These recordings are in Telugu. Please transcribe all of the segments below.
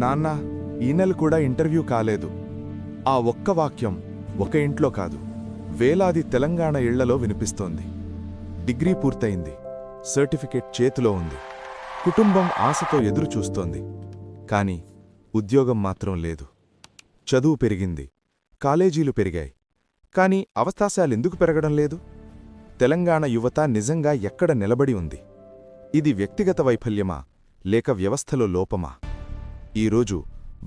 నాన్నా, ఈ నెల కూడా ఇంటర్వ్యూ కాలేదు. ఆ ఒక్క వాక్యం ఒక ఇంట్లో కాదు, వేలాది తెలంగాణ ఇళ్లలో వినిపిస్తోంది. డిగ్రీ పూర్తయింది, సర్టిఫికేట్ చేతిలో ఉంది, కుటుంబం ఆశతో ఎదురుచూస్తోంది. కాని ఉద్యోగం మాత్రం లేదు. చదువు పెరిగింది, కాలేజీలు పెరిగాయి, కాని అవకాశాలెందుకు పెరగడం లేదు? తెలంగాణ యువత నిజంగా ఎక్కడ నిలబడి ఉంది? ఇది వ్యక్తిగత వైఫల్యమా లేక వ్యవస్థలో లోపమా? ఈరోజు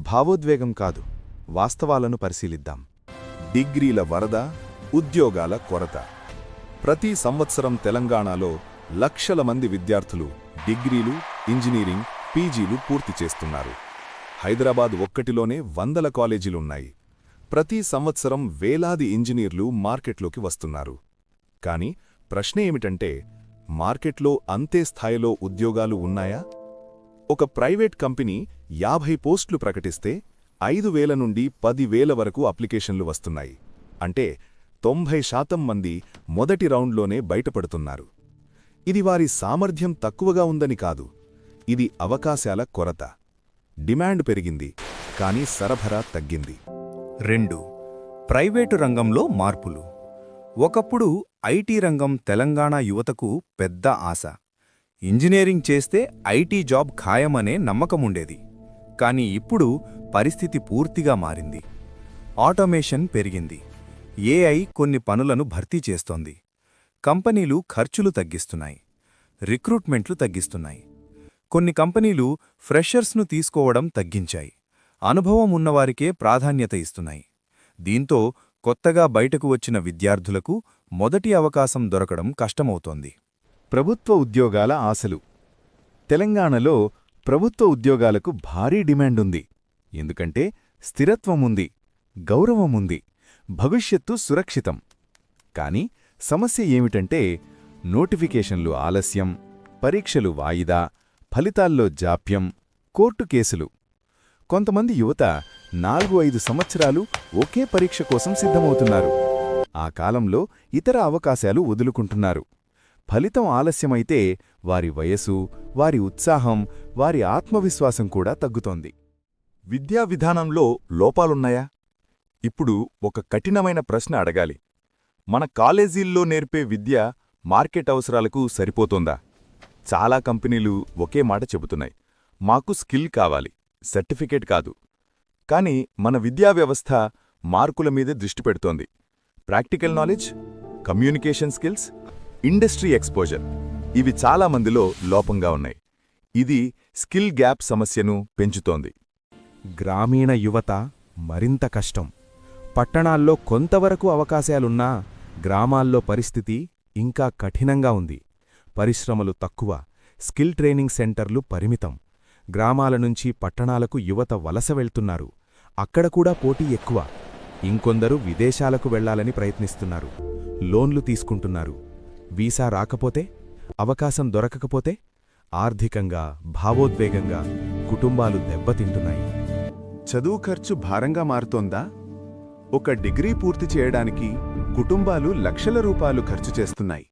భావోద్వేగం కాదు, వాస్తవాలను పరిశీలిద్దాం. డిగ్రీల వరద, ఉద్యోగాల కొరత. ప్రతి సంవత్సరం తెలంగాణలో లక్షల మంది విద్యార్థులు డిగ్రీలు, ఇంజనీరింగ్, పీజీలు పూర్తి చేస్తున్నారు. హైదరాబాద్ ఒక్కటిలోనే వందల కాలేజీలున్నాయి. ప్రతి సంవత్సరం వేలాది ఇంజనీర్లు మార్కెట్లోకి వస్తున్నారు. కాని ప్రశ్న ఏమిటంటే, మార్కెట్లో అంతే స్థాయిలో ఉద్యోగాలు ఉన్నాయా? ఒక ప్రైవేట్ కంపెనీ 50 పోస్టులు ప్రకటిస్తే 5,000 నుండి 10,000 వరకు అప్లికేషన్లు వస్తున్నాయి. అంటే 90% మంది మొదటి రౌండ్లోనే బయటపడుతున్నారు. ఇది వారి సామర్థ్యం తక్కువగా ఉందని కాదు, ఇది అవకాశాల కొరత. డిమాండ్ పెరిగింది, కానీ సరఫరా తగ్గింది. 2. ప్రైవేటు రంగంలో మార్పులు. ఒకప్పుడు ఐటీ రంగం తెలంగాణ యువతకు పెద్ద ఆశ. ఇంజనీరింగ్ చేస్తే ఐటీ జాబ్ ఖాయమనే నమ్మకముండేది. కాని ఇప్పుడు పరిస్థితి పూర్తిగా మారింది. ఆటోమేషన్ పెరిగింది. ఏఐ కొన్ని పనులను భర్తీ చేస్తోంది. కంపెనీలు ఖర్చులు తగ్గిస్తున్నాయి, రిక్రూట్మెంట్లు తగ్గిస్తున్నాయి. కొన్ని కంపెనీలు ఫ్రెషర్స్ను తీసుకోవడం తగ్గించాయి, అనుభవం ఉన్నవారికే ప్రాధాన్యత ఇస్తున్నాయి. దీంతో కొత్తగా బయటకు వచ్చిన విద్యార్థులకు మొదటి అవకాశం దొరకడం కష్టమవుతోంది. ప్రభుత్వ ఉద్యోగాల ఆశలు. తెలంగాణలో ప్రభుత్వ ఉద్యోగాలకు భారీ డిమాండుంది. ఎందుకంటే స్థిరత్వముంది, గౌరవముంది, భవిష్యత్తు సురక్షితం. కాని సమస్య ఏమిటంటే, నోటిఫికేషన్లు ఆలస్యం, పరీక్షలు వాయిదా, ఫలితాల్లో జాప్యం, కోర్టు కేసులు. కొంతమంది యువత 4-5 సంవత్సరాలు ఒకే పరీక్ష కోసం సిద్ధమవుతున్నారు. ఆ కాలంలో ఇతర అవకాశాలు వదులుకుంటున్నారు. ఫలితం ఆలస్యమైతే వారి వయసు, వారి ఉత్సాహం, వారి ఆత్మవిశ్వాసం కూడా తగ్గుతోంది. విద్యా విధానంలో లోపాలున్నాయా? ఇప్పుడు ఒక కఠినమైన ప్రశ్న అడగాలి. మన కాలేజీల్లో నేర్పే విద్య మార్కెట్ అవసరాలకు సరిపోతోందా? చాలా కంపెనీలు ఒకే మాట చెబుతున్నాయి, మాకు స్కిల్ కావాలి, సర్టిఫికేట్ కాదు. కాని మన విద్యా వ్యవస్థ మార్కుల మీదే దృష్టి పెడుతోంది. Practical knowledge, communication skills, industry exposure ఇవి చాలా మందిలో లోపంగా ఉన్నాయి. ఇది స్కిల్ గ్యాప్ సమస్యను పెంచుతోంది. గ్రామీణ యువత మరింత కష్టం. పట్టణాల్లో కొంతవరకు అవకాశాలున్నా గ్రామాల్లో పరిస్థితి ఇంకా కఠినంగా ఉంది. పరిశ్రమలు తక్కువ, స్కిల్ ట్రైనింగ్ సెంటర్లు పరిమితం. గ్రామాల నుంచి పట్టణాలకు యువత వలస వెళ్తున్నారు. అక్కడ కూడా పోటీ ఎక్కువ. ఇంకొందరు విదేశాలకు వెళ్లాలని ప్రయత్నిస్తున్నారు, లోన్లు తీసుకుంటున్నారు. వీసా రాకపోతే, అవకాశం దొరకకపోతే ఆర్థికంగా, భావోద్వేగంగా కుటుంబాలు దెబ్బతింటున్నాయి. చదువు ఖర్చు భారంగా మారుతోందా? ఒక డిగ్రీ పూర్తి చేయడానికి కుటుంబాలు లక్షల రూపాయలు ఖర్చు చేస్తున్నాయి.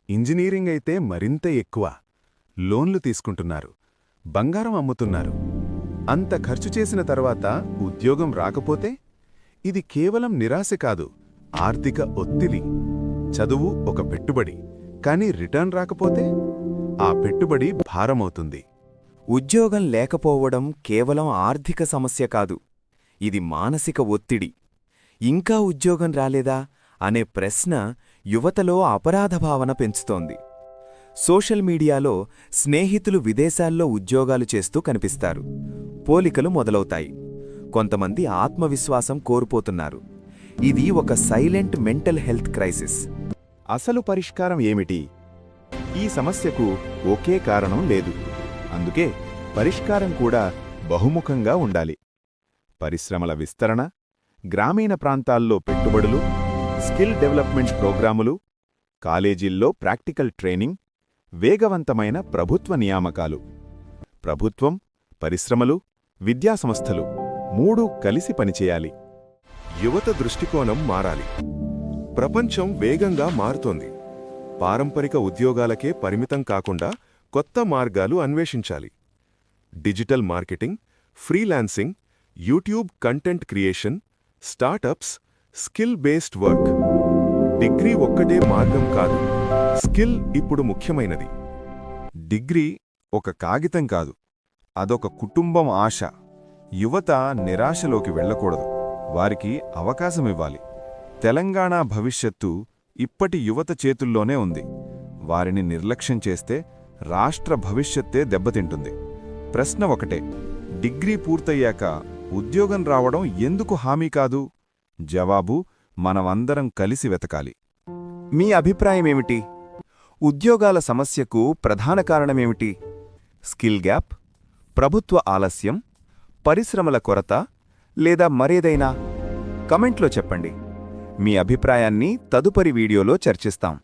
ఇంజనీరింగ్ అయితే మరింత ఎక్కువ. లోన్లు తీసుకుంటున్నారు, బంగారం అమ్ముతున్నారు. అంత ఖర్చు చేసిన తర్వాత ఉద్యోగం రాకపోతే ఇది కేవలం నిరాశ కాదు, ఆర్థిక ఒత్తిడి. చదువు ఒక పెట్టుబడి, కానీ రిటర్న్ రాకపోతే ఆ పెట్టుబడి భారమవుతుంది. ఉద్యోగం లేకపోవడం కేవలం ఆర్థిక సమస్య కాదు, ఇది మానసిక ఒత్తిడి. ఇంకా ఉద్యోగం రాలేదా అనే ప్రశ్న యువతలో అపరాధభావన పెంచుతోంది. సోషల్ మీడియాలో స్నేహితులు విదేశాల్లో ఉద్యోగాలు చేస్తూ కనిపిస్తారు. పోలికలు మొదలవుతాయి. కొంతమంది ఆత్మవిశ్వాసం కోల్పోతున్నారు. ఇది ఒక సైలెంట్ మెంటల్ హెల్త్ క్రైసిస్. అసలు పరిష్కారం ఏమిటి? ఈ సమస్యకు ఒకే కారణం లేదు. అందుకే పరిష్కారం కూడా బహుముఖంగా ఉండాలి. పరిశ్రమల విస్తరణ, గ్రామీణ ప్రాంతాల్లో పెట్టుబడులు, స్కిల్ డెవలప్మెంట్ ప్రోగ్రాములు, కాలేజీల్లో ప్రాక్టికల్ ట్రైనింగ్, వేగవంతమైన ప్రభుత్వ నియామకాలు. ప్రభుత్వం, పరిశ్రమలు, విద్యాసంస్థలు మూడూ కలిసి పనిచేయాలి. యువత దృష్టికోణం మారాలి. ప్రపంచం వేగంగా మారుతోంది. పారంపరిక ఉద్యోగాలకే పరిమితం కాకుండా కొత్త మార్గాలు అన్వేషించాలి. Digital marketing, freelancing, YouTube content creation, startups, skill based work. Degree ఒక్కటే మార్గం కాదు, స్కిల్ ఇప్పుడు ముఖ్యమైనది. డిగ్రీ ఒక కాగితం కాదు, అదొక కుటుంబం ఆశ. యువత నిరాశలోకి వెళ్ళకూడదు, వారికి అవకాశమివ్వాలి. తెలంగాణ భవిష్యత్తు ఇప్పటి యువత చేతుల్లోనే ఉంది. వారిని నిర్లక్ష్యం చేస్తే రాష్ట్ర భవిష్యత్తే దెబ్బతింటుంది. ప్రశ్న ఒకటే, డిగ్రీ పూర్తయ్యాక ఉద్యోగం రావడం ఎందుకు హామీ కాదు? జవాబు మనమందరం కలిసి వెతకాలి. మీ అభిప్రాయమేమిటి? ఉద్యోగాల సమస్యకు ప్రధాన కారణమేమిటి? స్కిల్ గ్యాప్, ప్రభుత్వ ఆలస్యం, పరిశ్రమల కొరత, లేదా మరేదైనా? కమెంట్లో చెప్పండి. మీ అభిప్రాయాన్ని తదుపరి వీడియోలో చర్చిస్తాం.